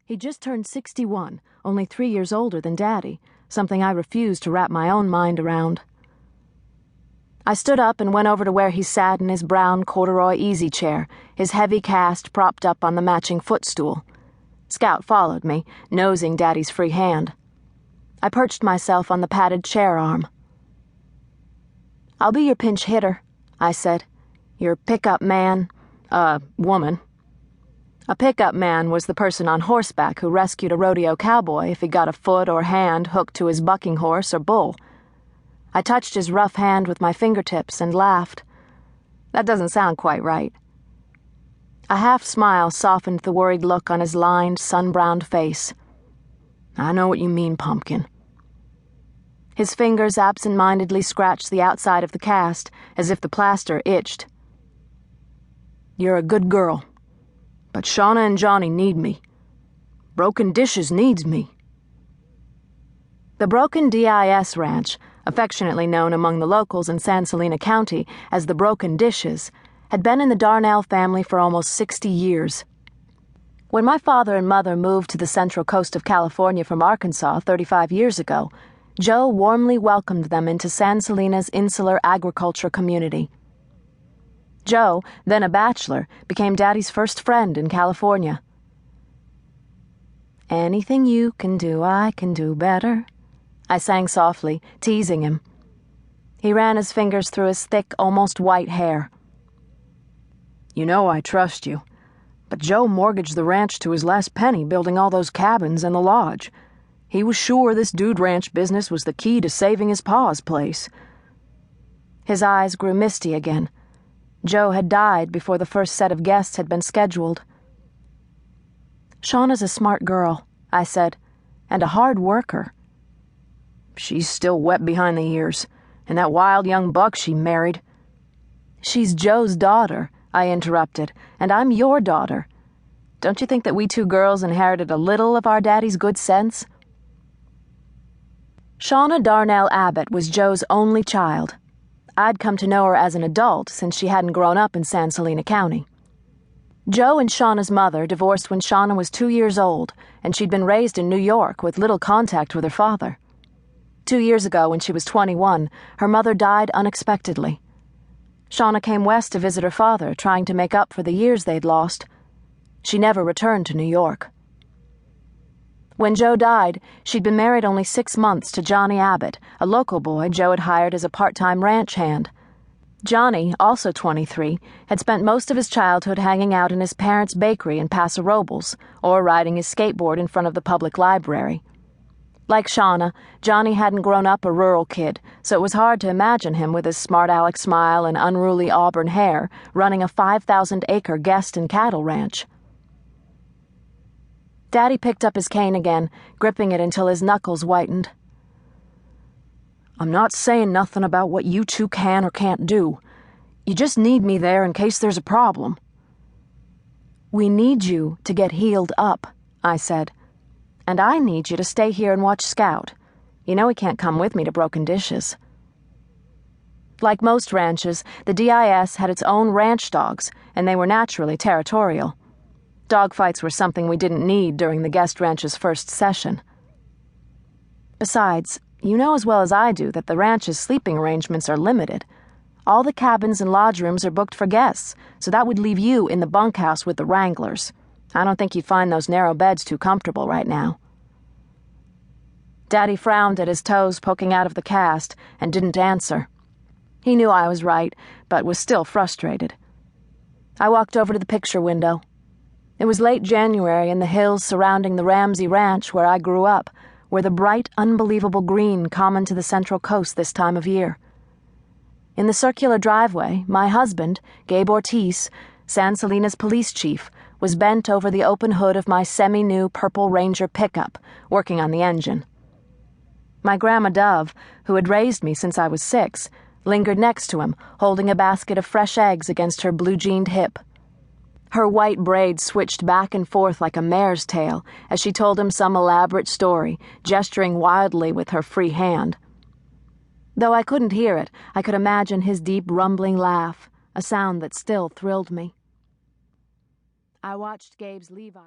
He just turned 61, only 3 years older than Daddy, something I refused to wrap my own mind around. I stood up and went over to where he sat in his brown corduroy easy chair, his heavy cast propped up on the matching footstool. Scout followed me, nosing Daddy's free hand. I perched myself on the padded chair arm. "I'll be your pinch hitter," I said. "Your pickup man, woman." A pickup man was the person on horseback who rescued a rodeo cowboy if he got a foot or hand hooked to his bucking horse or bull. I touched his rough hand with my fingertips and laughed. That doesn't sound quite right. A half-smile softened the worried look on his lined, sun-browned face. "I know what you mean, Pumpkin." His fingers absent-mindedly scratched the outside of the cast, as if the plaster itched. "You're a good girl. But Shauna and Johnny need me. Broken Dishes needs me." The Broken DIS Ranch, affectionately known among the locals in San Celina County as the Broken Dishes, had been in the Darnell family for almost 60 years. When my father and mother moved to the central coast of California from Arkansas 35 years ago, Joe warmly welcomed them into San Celina's insular agriculture community. Joe, then a bachelor, became Daddy's first friend in California. "Anything you can do, I can do better," I sang softly, teasing him. He ran his fingers through his thick, almost white hair. "You know I trust you, but Joe mortgaged the ranch to his last penny building all those cabins and the lodge. He was sure this dude ranch business was the key to saving his pa's place." His eyes grew misty again. Joe had died before the first set of guests had been scheduled. "Shauna's a smart girl," I said, "and a hard worker." "She's still wet behind the ears, and that wild young buck she married." "She's Joe's daughter," I interrupted, "and I'm your daughter. Don't you think that we two girls inherited a little of our daddy's good sense?" Shauna Darnell Abbott was Joe's only child. I'd come to know her as an adult since she hadn't grown up in San Celina County. Joe and Shauna's mother divorced when Shauna was 2 years old, and she'd been raised in New York with little contact with her father. 2 years ago, when she was 21, her mother died unexpectedly. Shauna came west to visit her father, trying to make up for the years they'd lost. She never returned to New York. When Joe died, she'd been married only 6 months to Johnny Abbott, a local boy Joe had hired as a part-time ranch hand. Johnny, also 23, had spent most of his childhood hanging out in his parents' bakery in Paso Robles or riding his skateboard in front of the public library. Like Shauna, Johnny hadn't grown up a rural kid, so it was hard to imagine him with his smart-aleck smile and unruly auburn hair running a 5,000-acre guest and cattle ranch. Daddy picked up his cane again, gripping it until his knuckles whitened. "I'm not saying nothing about what you two can or can't do. You just need me there in case there's a problem." "We need you to get healed up," I said. "And I need you to stay here and watch Scout. You know he can't come with me to Broken Dishes." Like most ranches, the DIS had its own ranch dogs, and they were naturally territorial. Dogfights were something we didn't need during the guest ranch's first session. Besides, you know as well as I do that the ranch's sleeping arrangements are limited. All the cabins and lodge rooms are booked for guests, so that would leave you in the bunkhouse with the Wranglers. I don't think you'd find those narrow beds too comfortable right now. Daddy frowned at his toes poking out of the cast and didn't answer. He knew I was right, but was still frustrated. I walked over to the picture window. It was late January, and the hills surrounding the Ramsey Ranch, where I grew up, were the bright, unbelievable green common to the Central Coast this time of year. In the circular driveway, my husband, Gabe Ortiz, San Celina's police chief, was bent over the open hood of my semi-new Purple Ranger pickup, working on the engine. My Grandma Dove, who had raised me since I was 6, lingered next to him, holding a basket of fresh eggs against her blue-jeaned hip. Her white braid switched back and forth like a mare's tail as she told him some elaborate story, gesturing wildly with her free hand. Though I couldn't hear it, I could imagine his deep rumbling laugh, a sound that still thrilled me. I watched Gabe's Levi.